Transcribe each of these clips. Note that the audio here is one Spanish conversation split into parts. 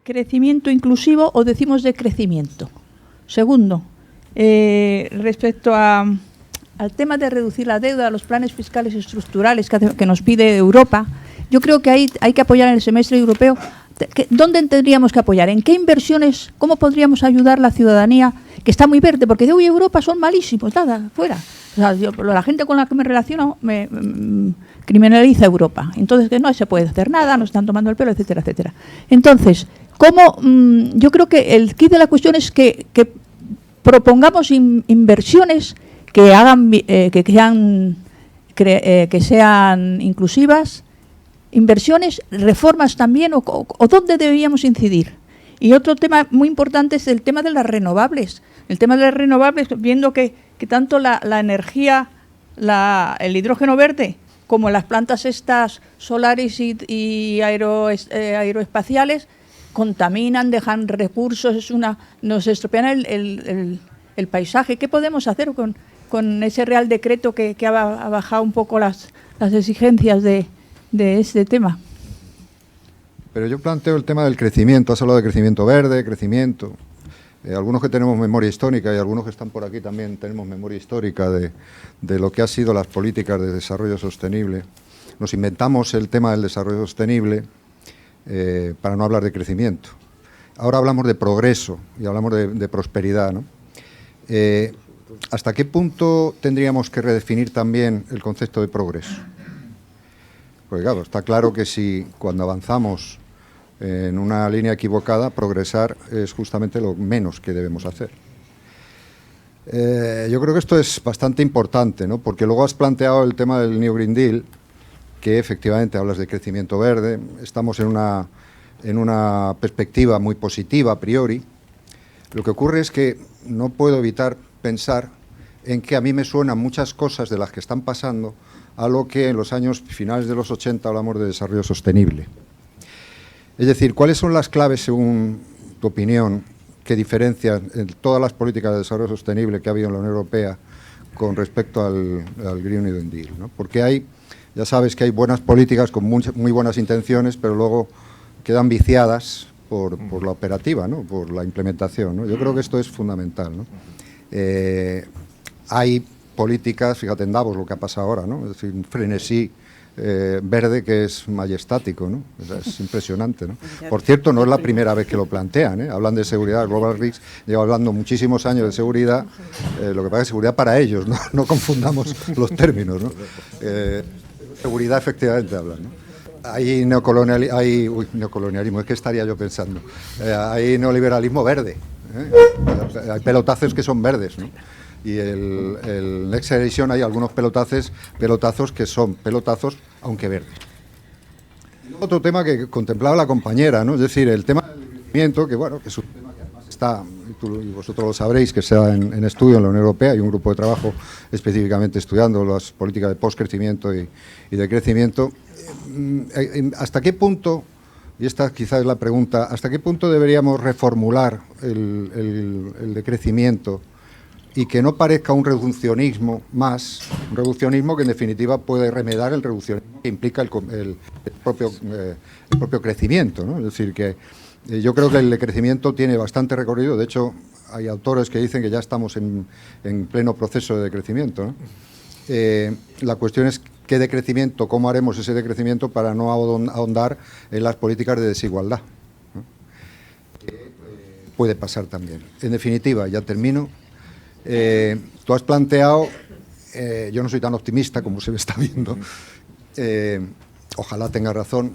crecimiento inclusivo o decimos decrecimiento? Segundo, respecto al tema de reducir la deuda, los planes fiscales estructurales que nos pide Europa, yo creo que hay que apoyar en el semestre europeo. ¿Dónde tendríamos que apoyar? ¿En qué inversiones? ¿Cómo podríamos ayudar a la ciudadanía que está muy verde? Porque de hoy Europa son malísimos, nada, fuera. O sea, la gente con la que me relaciono me criminaliza Europa. Entonces, que no se puede hacer nada, nos están tomando el pelo, etcétera, etcétera. Entonces, yo creo que el kit de la cuestión es que propongamos inversiones que hagan que sean inclusivas, inversiones, reformas también, o dónde deberíamos incidir. Y otro tema muy importante es el tema de las renovables. El tema de las renovables, viendo que tanto la energía, el hidrógeno verde, como las plantas estas solares y aeroespaciales, contaminan, dejan recursos, nos estropean el paisaje. ¿Qué podemos hacer con ese Real Decreto que ha bajado un poco las exigencias de este tema? Pero yo planteo el tema del crecimiento. Has hablado de crecimiento verde, crecimiento. Algunos que tenemos memoria histórica y algunos que están por aquí también tenemos memoria histórica de lo que han sido las políticas de desarrollo sostenible. Nos inventamos el tema del desarrollo sostenible para no hablar de crecimiento. Ahora hablamos de progreso y hablamos de prosperidad, ¿no? ¿Hasta qué punto tendríamos que redefinir también el concepto de progreso? Porque claro, está claro que si cuando avanzamos en una línea equivocada, progresar es justamente lo menos que debemos hacer. Yo creo que esto es bastante importante, ¿no? Porque luego has planteado el tema del New Green Deal, que efectivamente hablas de crecimiento verde. Estamos en una perspectiva muy positiva a priori. Lo que ocurre es que no puedo evitar pensar en que a mí me suenan muchas cosas de las que están pasando a lo que en los años finales de los 80 hablamos de desarrollo sostenible. Es decir, ¿cuáles son las claves, según tu opinión, que diferencian todas las políticas de desarrollo sostenible que ha habido en la Unión Europea con respecto al Green New Deal, ¿no? Porque ya sabes que hay buenas políticas con muy buenas intenciones, pero luego quedan viciadas por la operativa, ¿no? Por la implementación, ¿no? Yo creo que esto es fundamental, ¿no? Hay políticas, fíjate en Davos lo que ha pasado ahora, ¿no? Es decir, un frenesí verde que es majestático, ¿no? Es impresionante, ¿no? Por cierto, no es la primera vez que lo plantean, ¿eh? Hablan de seguridad, Global Risks lleva hablando muchísimos años de seguridad, lo que pasa es seguridad para ellos, ¿no? No confundamos los términos, ¿no? Seguridad efectivamente hablan, ¿no? Hay neocolonialismo, es que estaría yo pensando, hay neoliberalismo verde, ¿eh? Hay pelotazos que son verdes, ¿no? Y el Next Generation hay algunos pelotazos que son pelotazos, aunque verdes. Otro tema que contemplaba la compañera, ¿no? Es decir, el tema del crecimiento, que bueno, que es un tema que además está, y vosotros lo sabréis, que está en estudio en la Unión Europea, hay un grupo de trabajo específicamente estudiando las políticas de postcrecimiento y de crecimiento. ¿Hasta qué punto, y esta quizás es la pregunta, hasta qué punto deberíamos reformular el de crecimiento y que no parezca un reduccionismo más, un reduccionismo que en definitiva puede remediar el reduccionismo que implica el propio crecimiento, ¿no? Es decir, que yo creo que el crecimiento tiene bastante recorrido. De hecho, hay autores que dicen que ya estamos en pleno proceso de decrecimiento, ¿no? La cuestión es qué decrecimiento, cómo haremos ese decrecimiento para no ahondar en las políticas de desigualdad, ¿no? Puede pasar también. En definitiva, ya termino. Tú has planteado, yo no soy tan optimista como se me está viendo, ojalá tenga razón,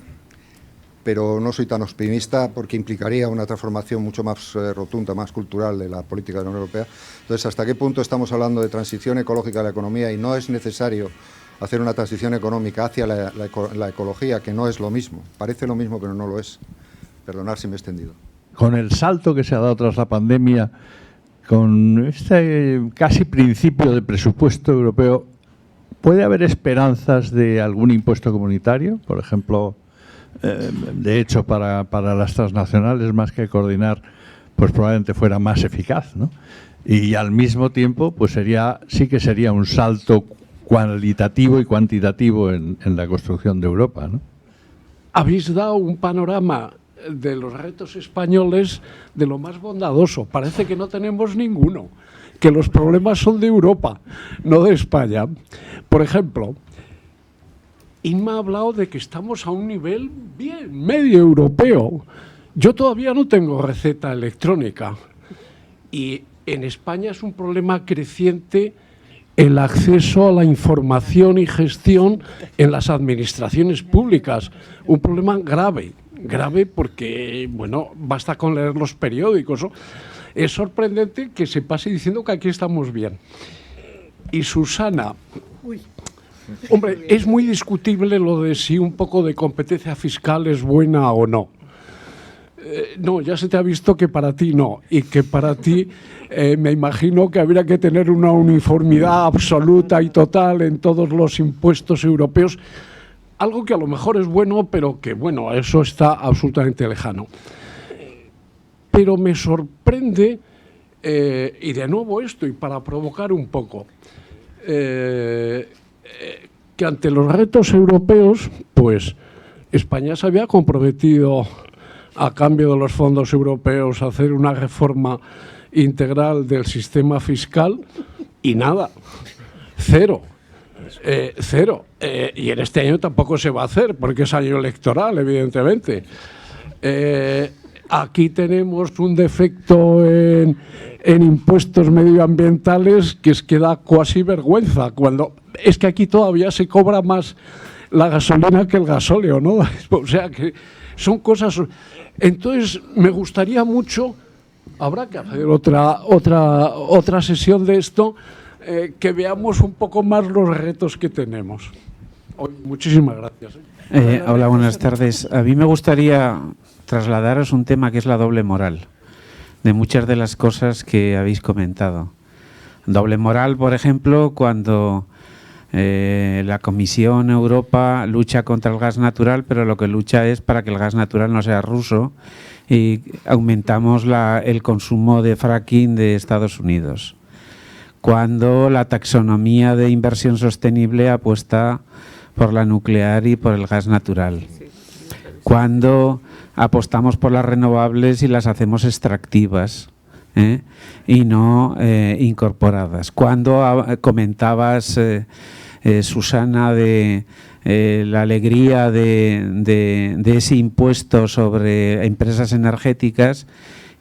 pero no soy tan optimista porque implicaría una transformación mucho más rotunda, más cultural de la política de la Unión Europea. Entonces, ¿hasta qué punto estamos hablando de transición ecológica de la economía y no es necesario hacer una transición económica hacia la ecología, que no es lo mismo? Parece lo mismo, pero no lo es. Perdonad si me he extendido. Con el salto que se ha dado tras la pandemia, con este casi principio de presupuesto europeo, ¿puede haber esperanzas de algún impuesto comunitario? Por ejemplo, de hecho, para las transnacionales, más que coordinar, pues probablemente fuera más eficaz, ¿no? Y al mismo tiempo, pues sí que sería un salto cualitativo y cuantitativo en la construcción de Europa, ¿no? Habéis dado un panorama de los retos españoles de lo más bondadoso. Parece que no tenemos ninguno, que los problemas son de Europa, no de España. Por ejemplo, Inma ha hablado de que estamos a un nivel bien medio europeo. Yo todavía no tengo receta electrónica y en España es un problema creciente el acceso a la información y gestión en las administraciones públicas. Un problema grave porque, bueno, basta con leer los periódicos, ¿no? Es sorprendente que se pase diciendo que aquí estamos bien. Y Susana, hombre, es muy discutible lo de si un poco de competencia fiscal es buena o no. No, ya se te ha visto que para ti no, y que para ti me imagino que habría que tener una uniformidad absoluta y total en todos los impuestos europeos, algo que a lo mejor es bueno, pero que, bueno, eso está absolutamente lejano. Pero me sorprende, y de nuevo esto, y para provocar un poco, que ante los retos europeos, pues España se había comprometido a cambio de los fondos europeos a hacer una reforma integral del sistema fiscal y nada, cero. Y en este año tampoco se va a hacer porque es año electoral, evidentemente. Aquí tenemos un defecto en impuestos medioambientales que es que da cuasi vergüenza, cuando es que aquí todavía se cobra más la gasolina que el gasóleo, ¿no? O sea que son cosas. Entonces me gustaría mucho, habrá que hacer otra sesión de esto, que veamos un poco más los retos que tenemos. Muchísimas gracias. Hola, buenas tardes. A mí me gustaría trasladaros un tema que es la doble moral de muchas de las cosas que habéis comentado. Doble moral, por ejemplo, cuando la Comisión Europa lucha contra el gas natural, pero lo que lucha es para que el gas natural no sea ruso y aumentamos el consumo de fracking de Estados Unidos. Cuando la taxonomía de inversión sostenible apuesta por la nuclear y por el gas natural. Cuando apostamos por las renovables y las hacemos extractivas y no incorporadas. Cuando comentabas, Susana, de la alegría de ese impuesto sobre empresas energéticas,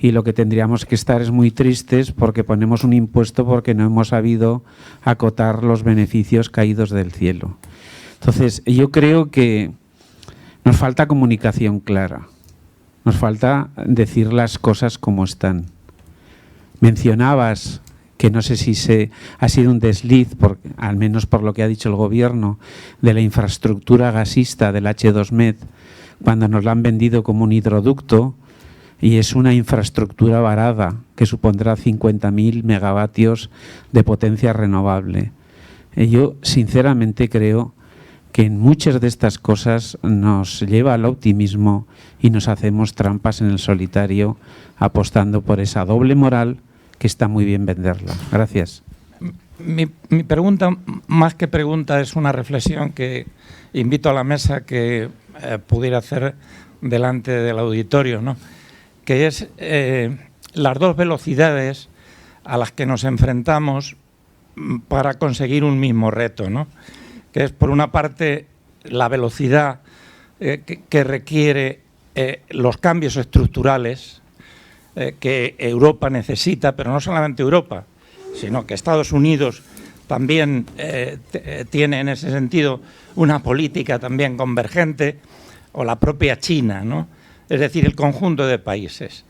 y lo que tendríamos que estar es muy tristes porque ponemos un impuesto porque no hemos sabido acotar los beneficios caídos del cielo. Entonces, yo creo que nos falta comunicación clara, nos falta decir las cosas como están. Mencionabas que no sé si ha sido un desliz, al menos por lo que ha dicho el Gobierno, de la infraestructura gasista del H2Med, cuando nos la han vendido como un hidroducto, y es una infraestructura varada que supondrá 50.000 megavatios de potencia renovable. Yo sinceramente creo que en muchas de estas cosas nos lleva al optimismo y nos hacemos trampas en el solitario apostando por esa doble moral que está muy bien venderla. Gracias. Mi pregunta, más que pregunta, es una reflexión que invito a la mesa que pudiera hacer delante del auditorio, ¿no? Que es las dos velocidades a las que nos enfrentamos para conseguir un mismo reto, ¿no? Que es, por una parte, la velocidad que requiere los cambios estructurales que Europa necesita, pero no solamente Europa, sino que Estados Unidos también tiene en ese sentido una política también convergente, o la propia China, ¿no? Es decir, el conjunto de países.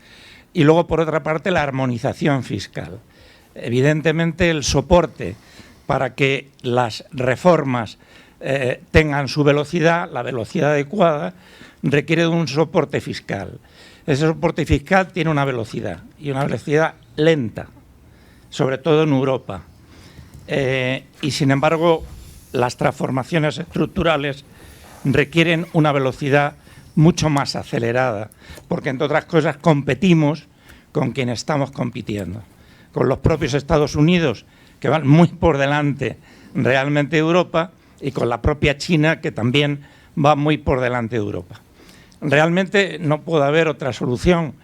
Y luego, por otra parte, la armonización fiscal. Evidentemente, el soporte para que las reformas tengan su velocidad, la velocidad adecuada, requiere de un soporte fiscal. Ese soporte fiscal tiene una velocidad, y una velocidad lenta, sobre todo en Europa. Y, sin embargo, las transformaciones estructurales requieren una velocidad mucho más acelerada, porque, entre otras cosas, competimos con quien estamos compitiendo, con los propios Estados Unidos, que van muy por delante realmente de Europa, y con la propia China, que también va muy por delante de Europa. realmente no puede haber otra solución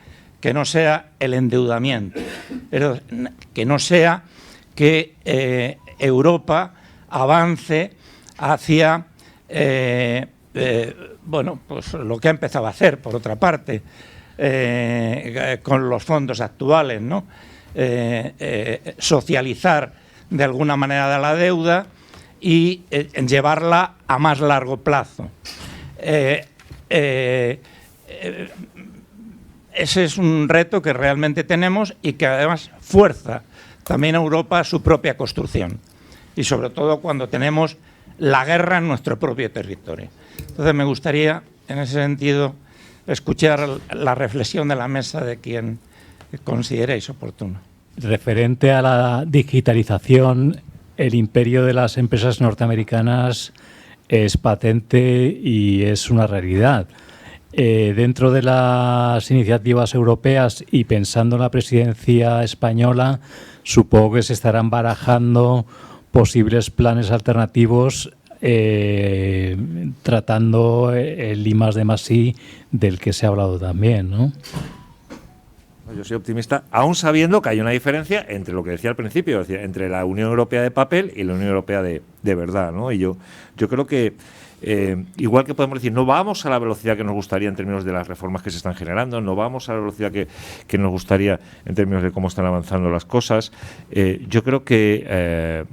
que no sea el endeudamiento, pero que no sea que Europa avance hacia bueno, pues lo que ha empezado a hacer, por otra parte, con los fondos actuales, ¿no? Socializar de alguna manera la deuda y llevarla a más largo plazo. Ese es un reto que realmente tenemos y que además fuerza también a Europa a su propia construcción, y sobre todo cuando tenemos la guerra en nuestro propio territorio. Entonces me gustaría, en ese sentido, escuchar la reflexión de la mesa de quien consideréis oportuno. Referente a la digitalización, el imperio de las empresas norteamericanas es patente y es una realidad. Dentro de las iniciativas europeas y pensando en la presidencia española, supongo que se estarán barajando posibles planes alternativos tratando el I+D+I del que se ha hablado también, ¿no? Yo soy optimista, aún sabiendo que hay una diferencia entre lo que decía al principio, es decir, entre la Unión Europea de papel y la Unión Europea de verdad, ¿no? Y yo creo que igual que podemos decir, no vamos a la velocidad que nos gustaría en términos de las reformas que se están generando, no vamos a la velocidad que nos gustaría en términos de cómo están avanzando las cosas, yo creo que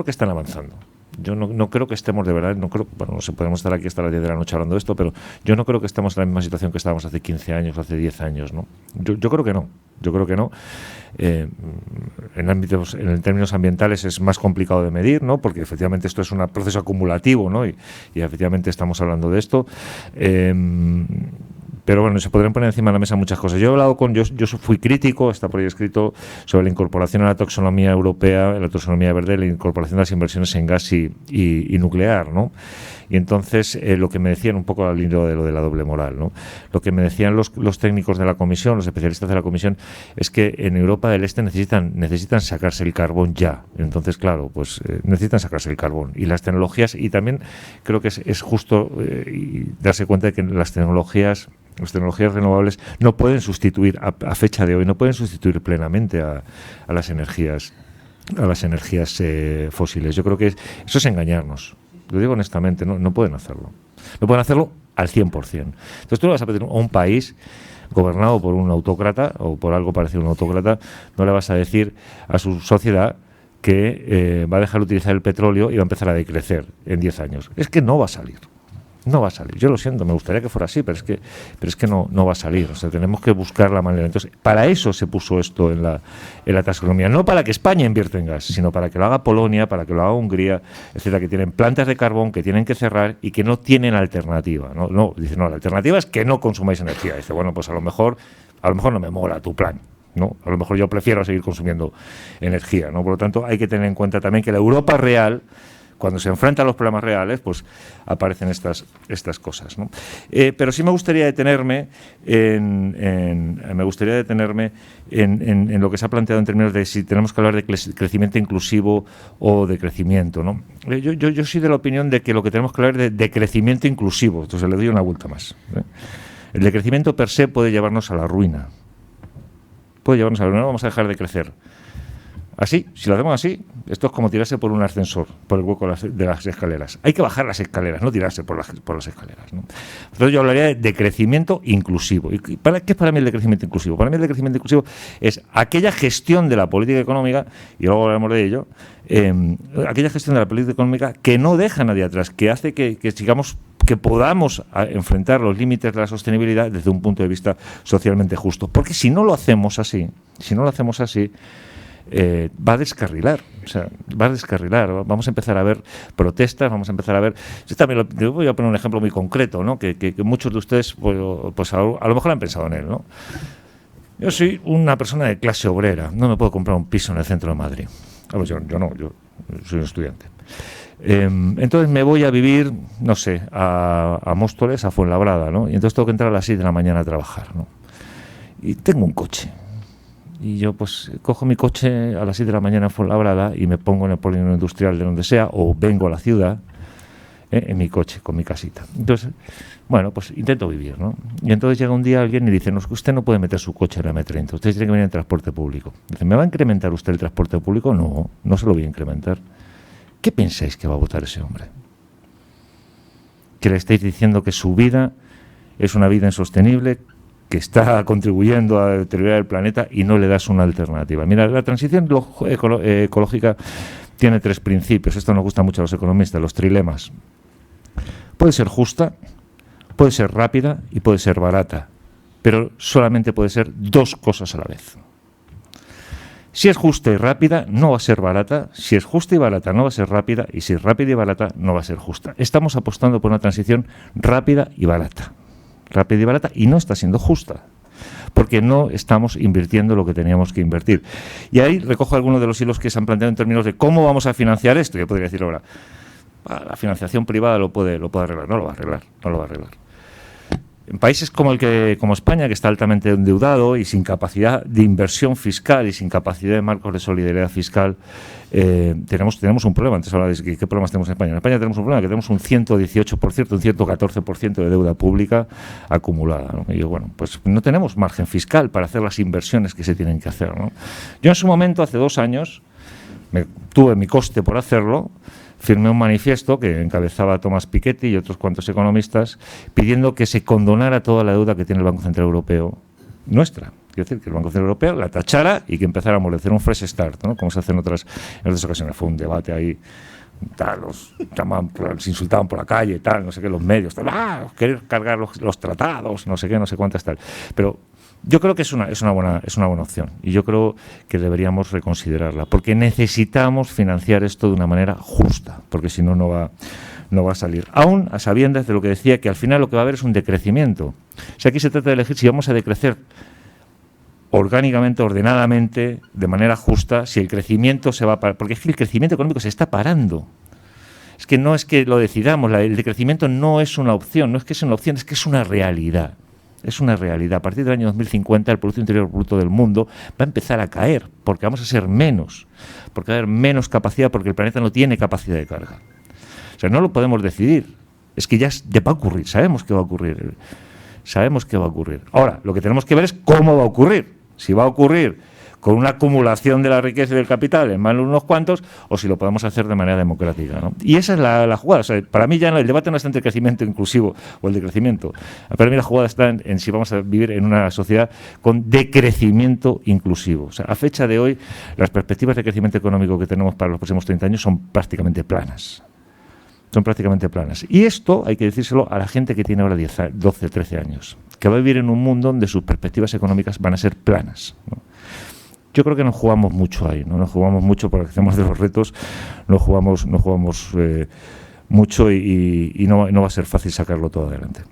están avanzando. Yo no creo que estemos de verdad, no sé, podemos estar aquí hasta las 10 de la noche hablando de esto, pero yo no creo que estemos en la misma situación que estábamos hace 15 años o hace 10 años, ¿no? Yo creo que no. En términos ambientales es más complicado de medir, ¿no? Porque efectivamente esto es un proceso acumulativo, ¿no? Y efectivamente estamos hablando de esto. Pero bueno, se podrían poner encima de la mesa muchas cosas. Yo he hablado yo fui crítico, está por ahí escrito, sobre la incorporación a la taxonomía europea, la taxonomía verde, la incorporación de las inversiones en gas y nuclear, ¿no? Y entonces lo que me decían un poco al hilo de lo de la doble moral, ¿no? Lo que me decían los técnicos de la Comisión, los especialistas de la Comisión, es que en Europa del Este necesitan sacarse el carbón ya. Entonces, claro, pues necesitan sacarse el carbón. Y las tecnologías, y también creo que es justo darse cuenta de que las tecnologías renovables no pueden sustituir, a fecha de hoy, no pueden sustituir plenamente a las energías fósiles. Yo creo que eso es engañarnos. Lo digo honestamente, no pueden hacerlo. No pueden hacerlo al 100%. Entonces tú le vas a pedir a un país gobernado por un autócrata o por algo parecido a un autócrata, no le vas a decir a su sociedad que va a dejar de utilizar el petróleo y va a empezar a decrecer en 10 años. Es que no va a salir. No va a salir. Yo lo siento, me gustaría que fuera así, pero es que no va a salir. O sea, tenemos que buscar la manera. Entonces, para eso se puso esto en la taxonomía. No para que España invierta en gas, sino para que lo haga Polonia, para que lo haga Hungría, etcétera, que tienen plantas de carbón que tienen que cerrar y que no tienen alternativa. Dice, la alternativa es que no consumáis energía. Dice, bueno, pues a lo mejor no me mola tu plan, ¿no? A lo mejor yo prefiero seguir consumiendo energía, ¿no? Por lo tanto, hay que tener en cuenta también que la Europa real, cuando se enfrenta a los problemas reales, pues aparecen estas cosas, ¿no? Pero sí me gustaría detenerme en lo que se ha planteado en términos de si tenemos que hablar de crecimiento inclusivo o de crecimiento, ¿no? Yo soy de la opinión de que lo que tenemos que hablar es de crecimiento inclusivo. Entonces le doy una vuelta más, ¿eh? El decrecimiento per se puede llevarnos a la ruina. No vamos a dejar de crecer. Así, si lo hacemos así, esto es como tirarse por un ascensor, por el hueco de las escaleras. Hay que bajar las escaleras, no tirarse por las escaleras, ¿no? Entonces yo hablaría de crecimiento inclusivo. ¿Qué es para mí el decrecimiento inclusivo? Para mí el decrecimiento inclusivo es aquella gestión de la política económica, y luego hablaremos de ello, aquella gestión de la política económica que no deja a nadie atrás, que hace que podamos enfrentar los límites de la sostenibilidad desde un punto de vista socialmente justo. Porque si no lo hacemos así, va a descarrilar, vamos a empezar a ver protestas, vamos a empezar a ver. Yo también voy a poner un ejemplo muy concreto, ¿no? que muchos de ustedes pues a lo mejor han pensado en él, ¿no? Yo soy una persona de clase obrera, no me puedo comprar un piso en el centro de Madrid. Yo soy un estudiante. Entonces me voy a vivir, no sé, a Móstoles, a Fuenlabrada, ¿no? Y entonces tengo que entrar a las 6 de la mañana a trabajar, ¿no? Y tengo un coche. Y yo pues cojo mi coche a las 7 de la mañana en Fuenlabrada y me pongo en el polígono industrial de donde sea, o vengo a la ciudad, en mi coche, con mi casita. Entonces, bueno, pues intento vivir, ¿no? Y entonces llega un día alguien y dice, no, usted no puede meter su coche en la M30, usted tiene que venir en transporte público. Dice, ¿me va a incrementar usted el transporte público? No, no se lo voy a incrementar. ¿Qué pensáis que va a votar ese hombre? Que le estáis diciendo que su vida es una vida insostenible, que está contribuyendo a deteriorar el planeta y no le das una alternativa. Mira, la transición ecológica tiene 3 principios. Esto nos gusta mucho a los economistas, los trilemas. Puede ser justa, puede ser rápida y puede ser barata, pero solamente puede ser 2 cosas a la vez. Si es justa y rápida, no va a ser barata. Si es justa y barata, no va a ser rápida. Y si es rápida y barata, no va a ser justa. Estamos apostando por una transición rápida y barata. Rápida y barata, y no está siendo justa, porque no estamos invirtiendo lo que teníamos que invertir. Y ahí recojo algunos de los hilos que se han planteado en términos de cómo vamos a financiar esto. Yo podría decir ahora, la financiación privada lo puede arreglar. No lo va a arreglar. En países como España, que está altamente endeudado y sin capacidad de inversión fiscal y sin capacidad de marcos de solidaridad fiscal, tenemos un problema. Antes hablaba de qué problemas tenemos en España. En España tenemos un problema, que tenemos un 118%, un 114% de deuda pública acumulada, ¿no? Y yo, bueno, pues no tenemos margen fiscal para hacer las inversiones que se tienen que hacer, ¿no? Yo en su momento, hace 2 años, tuve mi coste por hacerlo. Firmé un manifiesto que encabezaba Tomás Piketty y otros cuantos economistas pidiendo que se condonara toda la deuda que tiene el Banco Central Europeo nuestra. Quiero decir, que el Banco Central Europeo la tachara y que empezáramos a hacer un fresh start, ¿no? Como se hace en otras ocasiones. Fue un debate ahí, tal, los insultaban por la calle, tal, no sé qué, los medios, tal, querer cargar los tratados, no sé qué, no sé cuántas, tal. Pero yo creo que es una buena opción, y yo creo que deberíamos reconsiderarla, porque necesitamos financiar esto de una manera justa, porque si no, no va a salir. Aún a sabiendas de lo que decía, que al final lo que va a haber es un decrecimiento. O sea, aquí se trata de elegir si vamos a decrecer orgánicamente, ordenadamente, de manera justa, si el crecimiento se va a parar, porque es que el crecimiento económico se está parando. Es que no es que lo decidamos, el decrecimiento no es una opción, no es que es una opción, es que es una realidad. Es una realidad. A partir del año 2050 el Producto Interior Bruto del mundo va a empezar a caer, porque vamos a ser menos, porque va a haber menos capacidad, porque el planeta no tiene capacidad de carga. O sea, no lo podemos decidir. Es que ya va a ocurrir, sabemos que va a ocurrir. Ahora, lo que tenemos que ver es cómo va a ocurrir. Si va a ocurrir con una acumulación de la riqueza y del capital en manos de unos cuantos, o si lo podemos hacer de manera democrática, ¿no? Y esa es la jugada. O sea, para mí ya el debate no está entre el crecimiento inclusivo o el decrecimiento. Para mí la jugada está en si vamos a vivir en una sociedad con decrecimiento inclusivo. O sea, a fecha de hoy, las perspectivas de crecimiento económico que tenemos para los próximos 30 años son prácticamente planas. Y esto hay que decírselo a la gente que tiene ahora 12, 13 años, que va a vivir en un mundo donde sus perspectivas económicas van a ser planas, ¿no? Yo creo que nos jugamos mucho ahí, ¿no? Nos jugamos mucho porque hacemos de los retos, nos jugamos mucho y no va a ser fácil sacarlo todo adelante.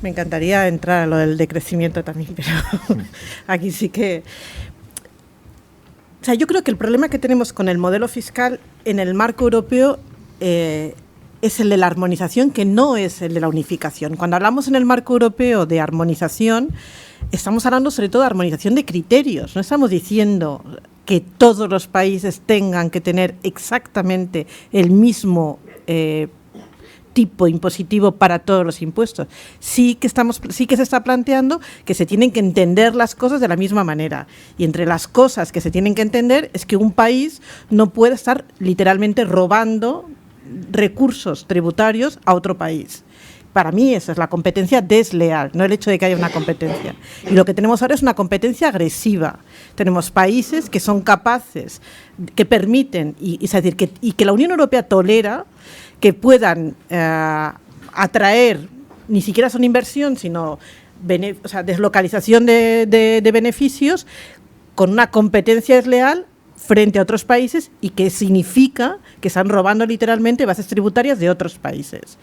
Me encantaría entrar a lo del decrecimiento también, pero aquí sí que... O sea, yo creo que el problema que tenemos con el modelo fiscal en el marco europeo es el de la armonización, que no es el de la unificación. Cuando hablamos en el marco europeo de armonización, estamos hablando sobre todo de armonización de criterios. No estamos diciendo que todos los países tengan que tener exactamente el mismo tipo impositivo para todos los impuestos. Sí que se está planteando que se tienen que entender las cosas de la misma manera. Y entre las cosas que se tienen que entender es que un país no puede estar literalmente robando recursos tributarios a otro país. Para mí esa es la competencia desleal, no el hecho de que haya una competencia. Y lo que tenemos ahora es una competencia agresiva. Tenemos países que son capaces, que permiten, es decir, que la Unión Europea tolera que puedan atraer, ni siquiera son inversión, sino deslocalización de beneficios con una competencia desleal frente a otros países, y que significa que están robando literalmente bases tributarias de otros países.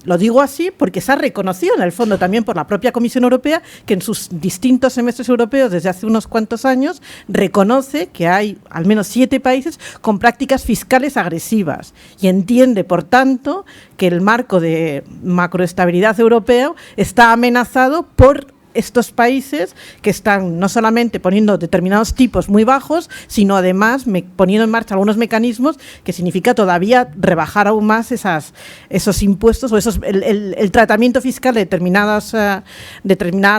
Lo digo así porque se ha reconocido en el fondo también por la propia Comisión Europea, que en sus distintos semestres europeos desde hace unos cuantos años reconoce que hay al menos 7 países con prácticas fiscales agresivas, y entiende, por tanto, que el marco de macroestabilidad europeo está amenazado por estos países que están no solamente poniendo determinados tipos muy bajos, sino además poniendo en marcha algunos mecanismos que significa todavía rebajar aún más esos impuestos o el tratamiento fiscal de determinadas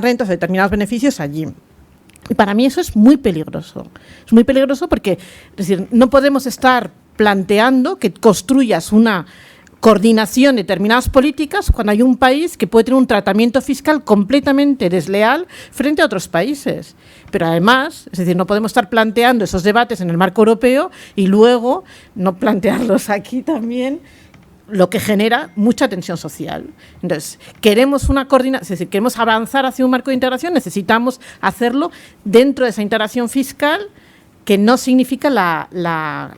rentas o determinados beneficios allí. Y para mí eso es muy peligroso. Es muy peligroso porque, es decir, no podemos estar planteando que construyas una coordinación de determinadas políticas cuando hay un país que puede tener un tratamiento fiscal completamente desleal frente a otros países. Pero además, es decir, no podemos estar planteando esos debates en el marco europeo y luego no plantearlos aquí también, lo que genera mucha tensión social. Entonces, queremos una coordinación, es decir, queremos avanzar hacia un marco de integración, necesitamos hacerlo dentro de esa integración fiscal, que no significa la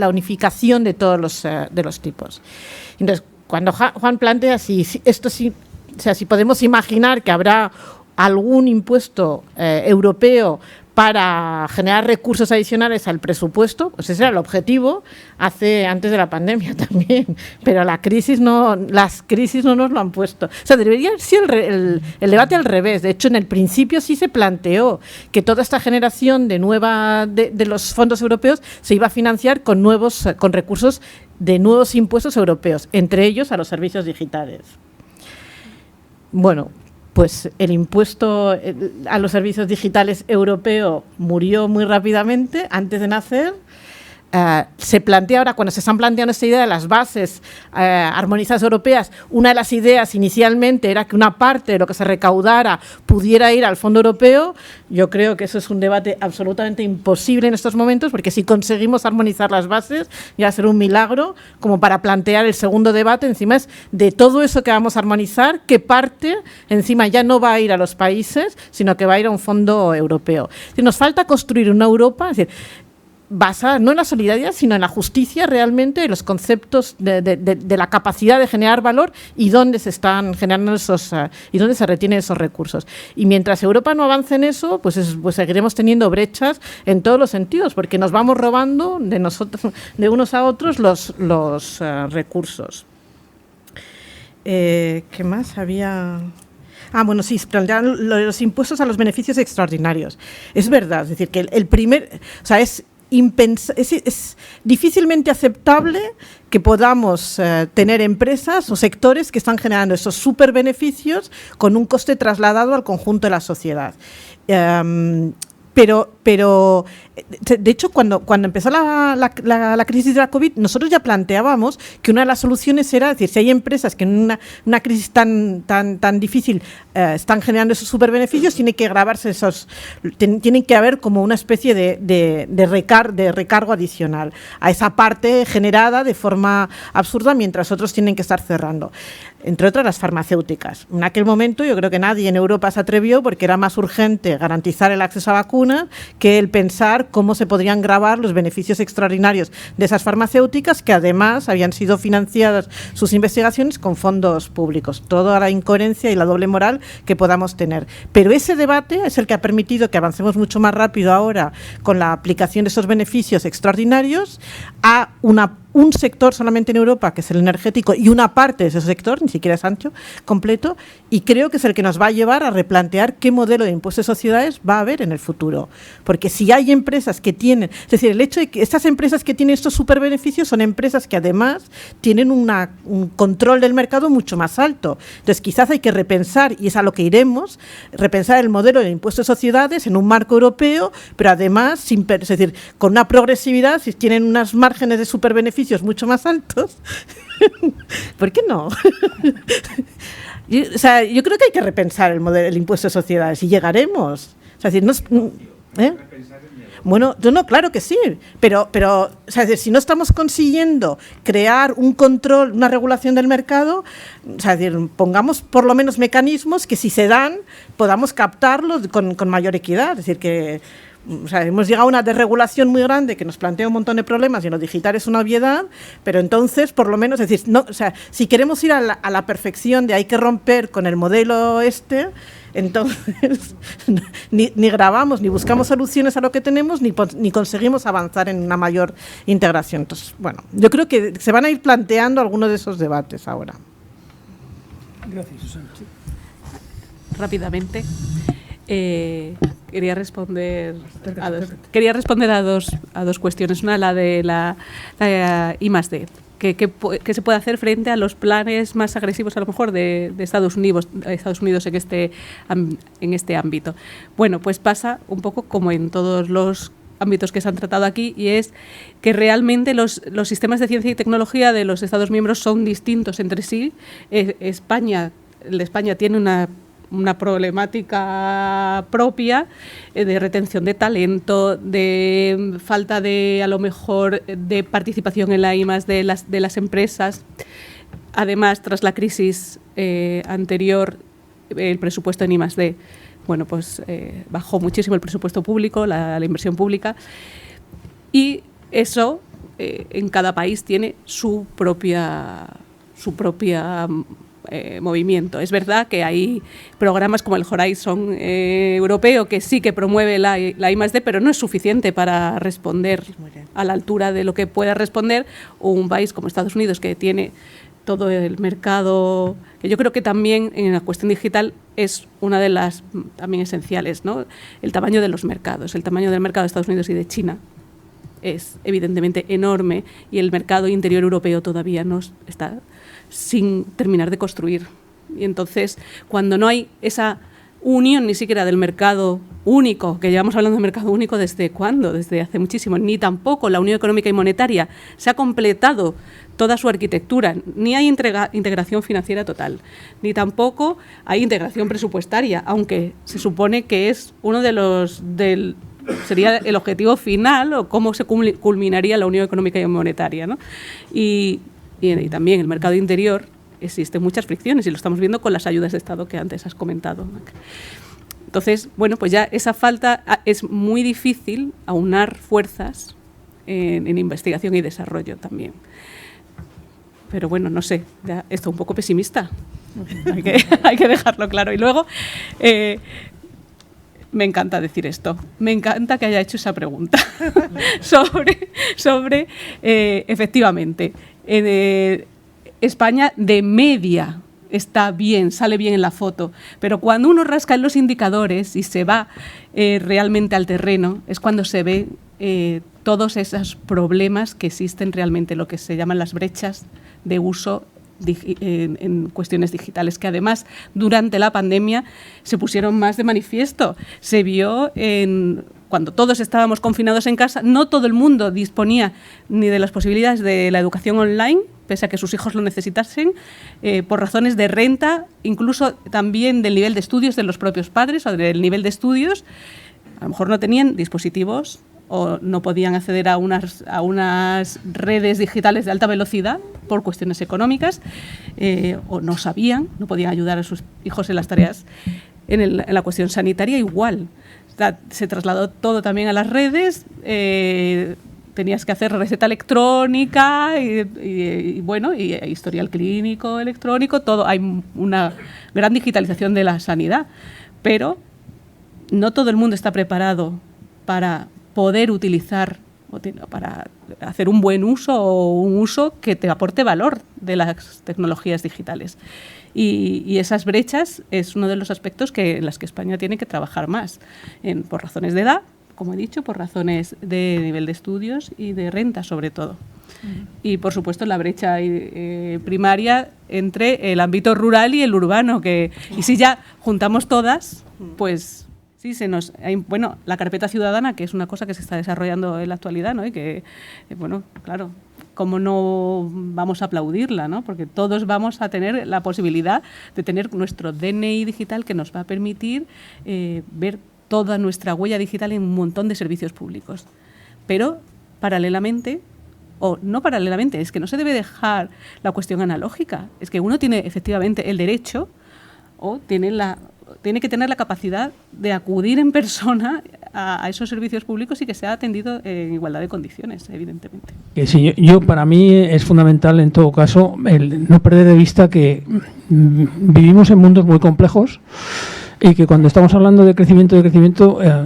unificación de todos los tipos. Entonces, cuando Juan plantea si podemos imaginar que habrá algún impuesto europeo para generar recursos adicionales al presupuesto, pues ese era el objetivo antes de la pandemia también, pero las crisis no nos lo han puesto. O sea, debería ser el debate al revés. De hecho, en el principio sí se planteó que toda esta generación de los fondos europeos se iba a financiar con recursos de nuevos impuestos europeos, entre ellos a los servicios digitales. Bueno, pues el impuesto a los servicios digitales europeo murió muy rápidamente antes de nacer. Se plantea ahora, cuando se están planteando esta idea de las bases armonizadas europeas, una de las ideas inicialmente era que una parte de lo que se recaudara pudiera ir al Fondo Europeo. Yo creo que eso es un debate absolutamente imposible en estos momentos, porque si conseguimos armonizar las bases, ya va a ser un milagro, como para plantear el segundo debate, encima es de todo eso que vamos a armonizar, qué parte encima ya no va a ir a los países, sino que va a ir a un fondo europeo. Nos falta construir una Europa, es decir, basada no en la solidaridad, sino en la justicia realmente, en los conceptos de la capacidad de generar valor y dónde se están generando y dónde se retienen esos recursos. Y mientras Europa no avance en eso, pues seguiremos teniendo brechas en todos los sentidos, porque nos vamos robando de unos a otros los recursos. ¿Qué más había? Bueno, sí, plantean los impuestos a los beneficios extraordinarios. Es verdad, es decir, que es difícilmente aceptable que podamos tener empresas o sectores que están generando esos superbeneficios con un coste trasladado al conjunto de la sociedad. Pero de hecho, cuando empezó la crisis de la COVID, nosotros ya planteábamos que una de las soluciones era, decir, si hay empresas que en una crisis tan difícil están generando esos superbeneficios, tiene que grabarse tienen que haber como una especie de recargo adicional a esa parte generada de forma absurda, mientras otros tienen que estar cerrando. Entre otras, las farmacéuticas. En aquel momento yo creo que nadie en Europa se atrevió, porque era más urgente garantizar el acceso a vacunas que el pensar cómo se podrían gravar los beneficios extraordinarios de esas farmacéuticas, que además habían sido financiadas sus investigaciones con fondos públicos. Toda la incoherencia y la doble moral que podamos tener. Pero ese debate es el que ha permitido que avancemos mucho más rápido ahora con la aplicación de esos beneficios extraordinarios a un sector solamente en Europa, que es el energético, y una parte de ese sector, ni siquiera es ancho, completo, y creo que es el que nos va a llevar a replantear qué modelo de impuesto de sociedades va a haber en el futuro. Porque si hay empresas que tienen, es decir, el hecho de que estas empresas que tienen estos superbeneficios son empresas que además tienen un control del mercado mucho más alto. Entonces quizás hay que repensar, y es a lo que iremos, repensar el modelo de impuesto de sociedades en un marco europeo, pero además, es decir, con una progresividad, si tienen unas márgenes de superbeneficios mucho más altos, ¿por qué no? Yo creo que hay que repensar el impuesto de sociedades y llegaremos. O sea, Bueno, claro que sí, pero si no estamos consiguiendo crear un control, una regulación del mercado, pongamos por lo menos mecanismos que, si se dan, podamos captarlos con mayor equidad. Es decir, que hemos llegado a una desregulación muy grande que nos plantea un montón de problemas, y lo digital es una obviedad, pero entonces, por lo menos, si queremos ir a la perfección de hay que romper con el modelo entonces ni grabamos, ni buscamos soluciones a lo que tenemos, ni conseguimos avanzar en una mayor integración. Entonces, bueno, yo creo que se van a ir planteando algunos de esos debates ahora. Gracias, Susana. rápidamente. Quería responder a dos cuestiones. Una, la de la I+D. ¿Qué se puede hacer frente a los planes más agresivos, a lo mejor, de Estados Unidos en este ámbito? Bueno, pues pasa un poco como en todos los ámbitos que se han tratado aquí, y es que realmente los sistemas de ciencia y tecnología de los Estados miembros son distintos entre sí. España tiene una problemática propia de retención de talento, de falta de, a lo mejor, de participación en la I+D de las empresas. Además, tras la crisis anterior, el presupuesto en I+D, bueno, pues bajó muchísimo el presupuesto público, la inversión pública, y eso en cada país tiene su propia movimiento. Es verdad que hay programas como el Horizon europeo que sí que promueve la I+D, pero no es suficiente para responder a la altura de lo que pueda responder un país como Estados Unidos, que tiene todo el mercado, que yo creo que también en la cuestión digital es una de las también esenciales, ¿no? El tamaño de los mercados. El tamaño del mercado de Estados Unidos y de China es evidentemente enorme, y el mercado interior europeo todavía no está sin terminar de construir. Y entonces, cuando no hay esa unión ni siquiera del mercado único, que llevamos hablando de mercado único ¿desde cuándo? Desde hace muchísimo, ni tampoco la Unión Económica y Monetaria se ha completado toda su arquitectura, ni hay integración financiera total, ni tampoco hay integración presupuestaria, aunque se supone que es uno de los sería el objetivo final, o cómo se culminaría la Unión Económica y Monetaria, ¿no? Y también el mercado interior existen muchas fricciones, y lo estamos viendo con las ayudas de Estado que antes has comentado. Entonces, bueno, pues ya esa falta, es muy difícil aunar fuerzas en investigación y desarrollo también. Pero bueno, no sé, ya esto un poco pesimista, hay que dejarlo claro. Y luego, me encanta decir esto, me encanta que haya hecho esa pregunta sobre efectivamente, España de media está bien, sale bien en la foto, pero cuando uno rasca en los indicadores y se va realmente al terreno, es cuando se ve todos esos problemas que existen realmente, lo que se llaman las brechas de uso en cuestiones digitales, que además durante la pandemia se pusieron más de manifiesto. Se vio cuando todos estábamos confinados en casa, no todo el mundo disponía ni de las posibilidades de la educación online, pese a que sus hijos lo necesitasen, por razones de renta, incluso también del nivel de estudios de los propios padres, o del nivel de estudios. A lo mejor no tenían dispositivos o no podían acceder a unas redes digitales de alta velocidad por cuestiones económicas, o no sabían, no podían ayudar a sus hijos en las tareas. En la cuestión sanitaria igual. Se trasladó todo también a las redes, tenías que hacer receta electrónica y historial clínico electrónico, todo. Hay una gran digitalización de la sanidad, pero no todo el mundo está preparado para poder utilizar, para hacer un buen uso o un uso que te aporte valor de las tecnologías digitales. Y esas brechas es uno de los aspectos en las que España tiene que trabajar más, por razones de edad, como he dicho, por razones de nivel de estudios y de renta, sobre todo. Y, por supuesto, la brecha primaria entre el ámbito rural y el urbano, y si ya juntamos todas, pues sí, la carpeta ciudadana, que es una cosa que se está desarrollando en la actualidad, ¿no? Y que, claro, cómo no vamos a aplaudirla, ¿no? Porque todos vamos a tener la posibilidad de tener nuestro DNI digital, que nos va a permitir ver toda nuestra huella digital en un montón de servicios públicos. Pero paralelamente, o no paralelamente, es que no se debe dejar la cuestión analógica. Es que uno tiene efectivamente el derecho, o tiene que tener la capacidad de acudir en persona a esos servicios públicos y que sea atendido en igualdad de condiciones, evidentemente. Sí, para mí es fundamental, en todo caso, el no perder de vista que vivimos en mundos muy complejos, y que cuando estamos hablando de crecimiento,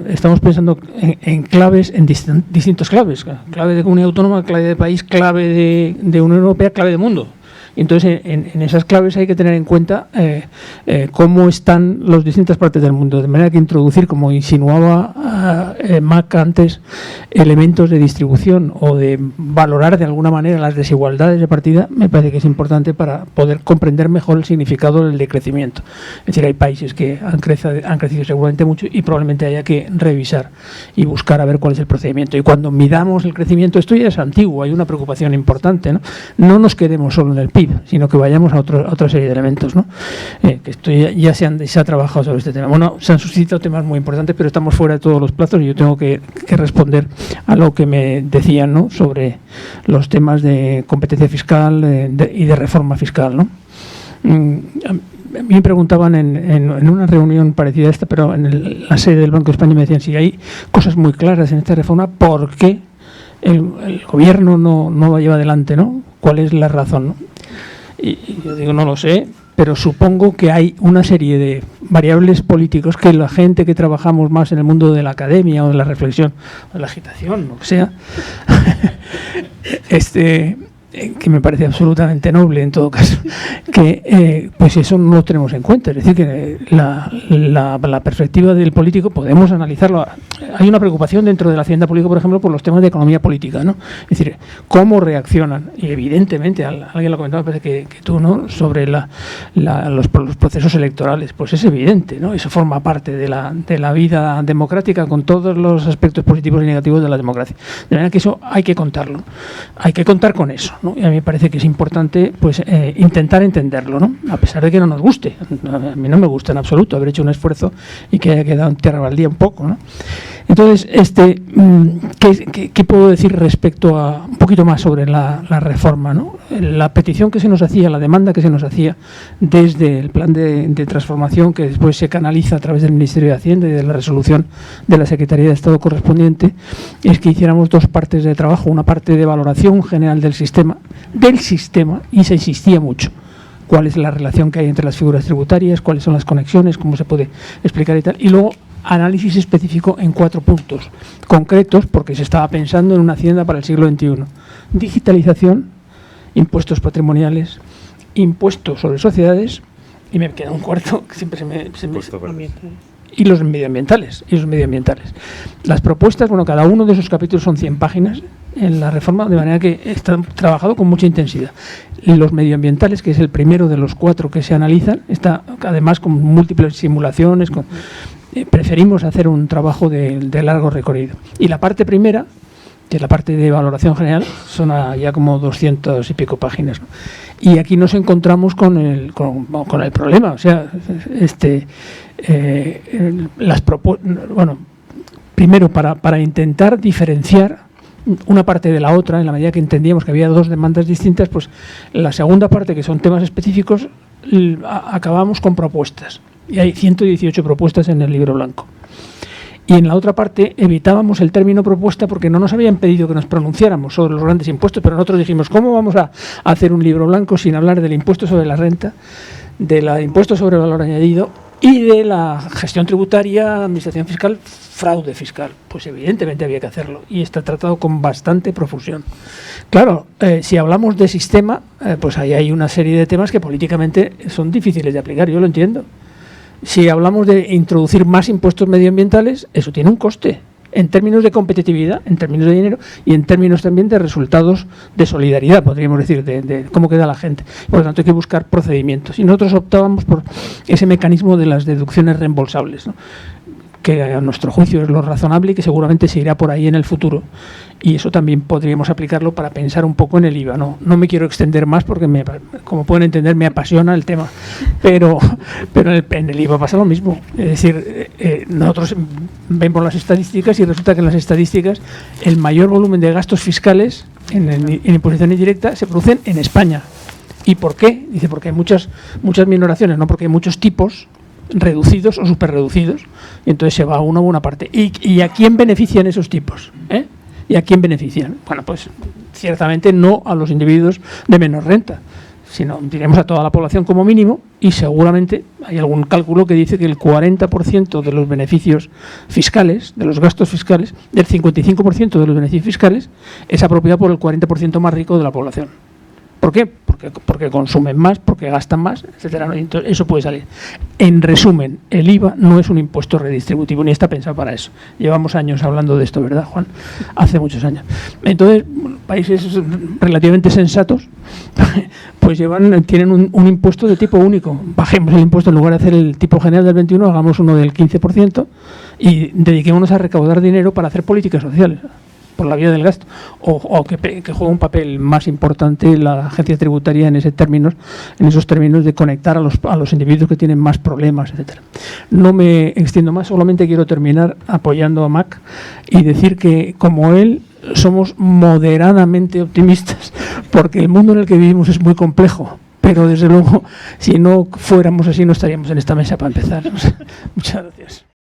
estamos pensando en claves, en distintos claves. Clave de comunidad autónoma, clave de país, clave de Unión Europea, clave de mundo. Entonces, en esas claves hay que tener en cuenta cómo están las distintas partes del mundo, de manera que introducir, como insinuaba Mac antes, elementos de distribución o de valorar de alguna manera las desigualdades de partida, me parece que es importante para poder comprender mejor el significado del decrecimiento. Es decir, hay países que han crecido seguramente mucho y probablemente haya que revisar y buscar a ver cuál es el procedimiento. Y cuando midamos el crecimiento, esto ya es antiguo, hay una preocupación importante, ¿no? No nos quedemos solo en el PIB, sino que vayamos a otra serie de elementos, ¿no? Que esto ya se ha trabajado sobre este tema. Bueno, se han suscitado temas muy importantes, pero estamos fuera de todos los plazos y yo tengo que responder a lo que me decían, ¿no?, sobre los temas de competencia fiscal y de reforma fiscal, ¿no? A mí me preguntaban en una reunión parecida a esta, pero en la sede del Banco de España, me decían si hay cosas muy claras en esta reforma, ¿por qué el gobierno no la lleva adelante, ¿no? ¿Cuál es la razón, ¿no? Y yo digo, no lo sé, pero supongo que hay una serie de variables políticos que la gente que trabajamos más en el mundo de la academia o de la reflexión o de la agitación, lo que sea, que me parece absolutamente noble en todo caso, que pues eso no lo tenemos en cuenta. Es decir, que la perspectiva del político podemos analizarlo. Hay una preocupación dentro de la hacienda política, por ejemplo, por los temas de economía política, ¿no? Es decir, cómo reaccionan. Y evidentemente, alguien lo comentaba, parece que tú, ¿no?, sobre los procesos electorales. Pues es evidente, ¿no? Eso forma parte de la vida democrática, con todos los aspectos positivos y negativos de la democracia. De manera que eso hay que contarlo. Hay que contar con eso, ¿no? Y a mí me parece que es importante, pues, intentar entenderlo, ¿no? A pesar de que no nos guste. A mí no me gusta en absoluto haber hecho un esfuerzo y que haya quedado en tierra baldía un poco, ¿no? Entonces, ¿qué puedo decir respecto a un poquito más sobre la reforma, ¿no? La petición que se nos hacía, la demanda que se nos hacía desde el plan de transformación, que después se canaliza a través del Ministerio de Hacienda y de la resolución de la Secretaría de Estado correspondiente, es que hiciéramos dos partes de trabajo, una parte de valoración general del sistema, y se insistía mucho. ¿Cuál es la relación que hay entre las figuras tributarias? ¿Cuáles son las conexiones? ¿Cómo se puede explicar y tal? Y luego, análisis específico en 4 puntos concretos, porque se estaba pensando en una hacienda para el siglo XXI. Digitalización, impuestos patrimoniales, impuestos sobre sociedades, y me queda un cuarto que siempre se me y los medioambientales. Las propuestas, bueno, cada uno de esos capítulos son 100 páginas en la reforma, de manera que está trabajado con mucha intensidad. Los medioambientales, que es el primero de los 4 que se analizan, está además con múltiples simulaciones, preferimos hacer un trabajo de largo recorrido. Y la parte primera, que es la parte de valoración general, son ya como 200 y pico páginas, ¿no? Y aquí nos encontramos con el problema, o sea, primero para intentar diferenciar una parte de la otra, en la medida que entendíamos que había 2 demandas distintas, pues la segunda parte, que son temas específicos, acabamos con propuestas. Y hay 118 propuestas en el libro blanco. Y en la otra parte evitábamos el término propuesta porque no nos habían pedido que nos pronunciáramos sobre los grandes impuestos, pero nosotros dijimos, ¿cómo vamos a hacer un libro blanco sin hablar del impuesto sobre la renta, del impuesto sobre el valor añadido y de la gestión tributaria, administración fiscal, fraude fiscal? Pues evidentemente había que hacerlo y está tratado con bastante profusión. Claro, si hablamos de sistema, pues ahí hay una serie de temas que políticamente son difíciles de aplicar, yo lo entiendo. Si hablamos de introducir más impuestos medioambientales, eso tiene un coste, en términos de competitividad, en términos de dinero y en términos también de resultados de solidaridad, podríamos decir, de cómo queda la gente. Por lo tanto, hay que buscar procedimientos. Y nosotros optábamos por ese mecanismo de las deducciones reembolsables, ¿no?, que a nuestro juicio es lo razonable y que seguramente se irá por ahí en el futuro. Y eso también podríamos aplicarlo para pensar un poco en el IVA. No me quiero extender más porque, como pueden entender, me apasiona el tema. Pero en el IVA pasa lo mismo. Es decir, nosotros vemos las estadísticas y resulta que en las estadísticas el mayor volumen de gastos fiscales en imposición indirecta se producen en España. ¿Y por qué? Dice, porque hay muchas minoraciones, no porque hay muchos tipos reducidos o superreducidos, y entonces se va a una buena parte. ¿Y a quién benefician esos tipos? ¿Y a quién benefician? Bueno, pues ciertamente no a los individuos de menor renta, sino diremos a toda la población como mínimo, y seguramente hay algún cálculo que dice que el 40% de los beneficios fiscales, de los gastos fiscales, del 55% de los beneficios fiscales, es apropiado por el 40% más rico de la población. ¿Por qué? Porque consumen más, porque gastan más, etcétera, ¿no? Entonces, eso puede salir. En resumen, el IVA no es un impuesto redistributivo, ni está pensado para eso. Llevamos años hablando de esto, ¿verdad, Juan? Hace muchos años. Entonces, países relativamente sensatos pues tienen un impuesto de tipo único. Bajemos el impuesto, en lugar de hacer el tipo general del 21%, hagamos uno del 15% y dediquémonos a recaudar dinero para hacer políticas sociales por la vía del gasto, o que juegue un papel más importante la agencia tributaria en esos términos de conectar a los individuos que tienen más problemas, etcétera. No me extiendo más, solamente quiero terminar apoyando a Mac y decir que, como él, somos moderadamente optimistas, porque el mundo en el que vivimos es muy complejo, pero desde luego, si no fuéramos así, no estaríamos en esta mesa para empezar. Muchas gracias.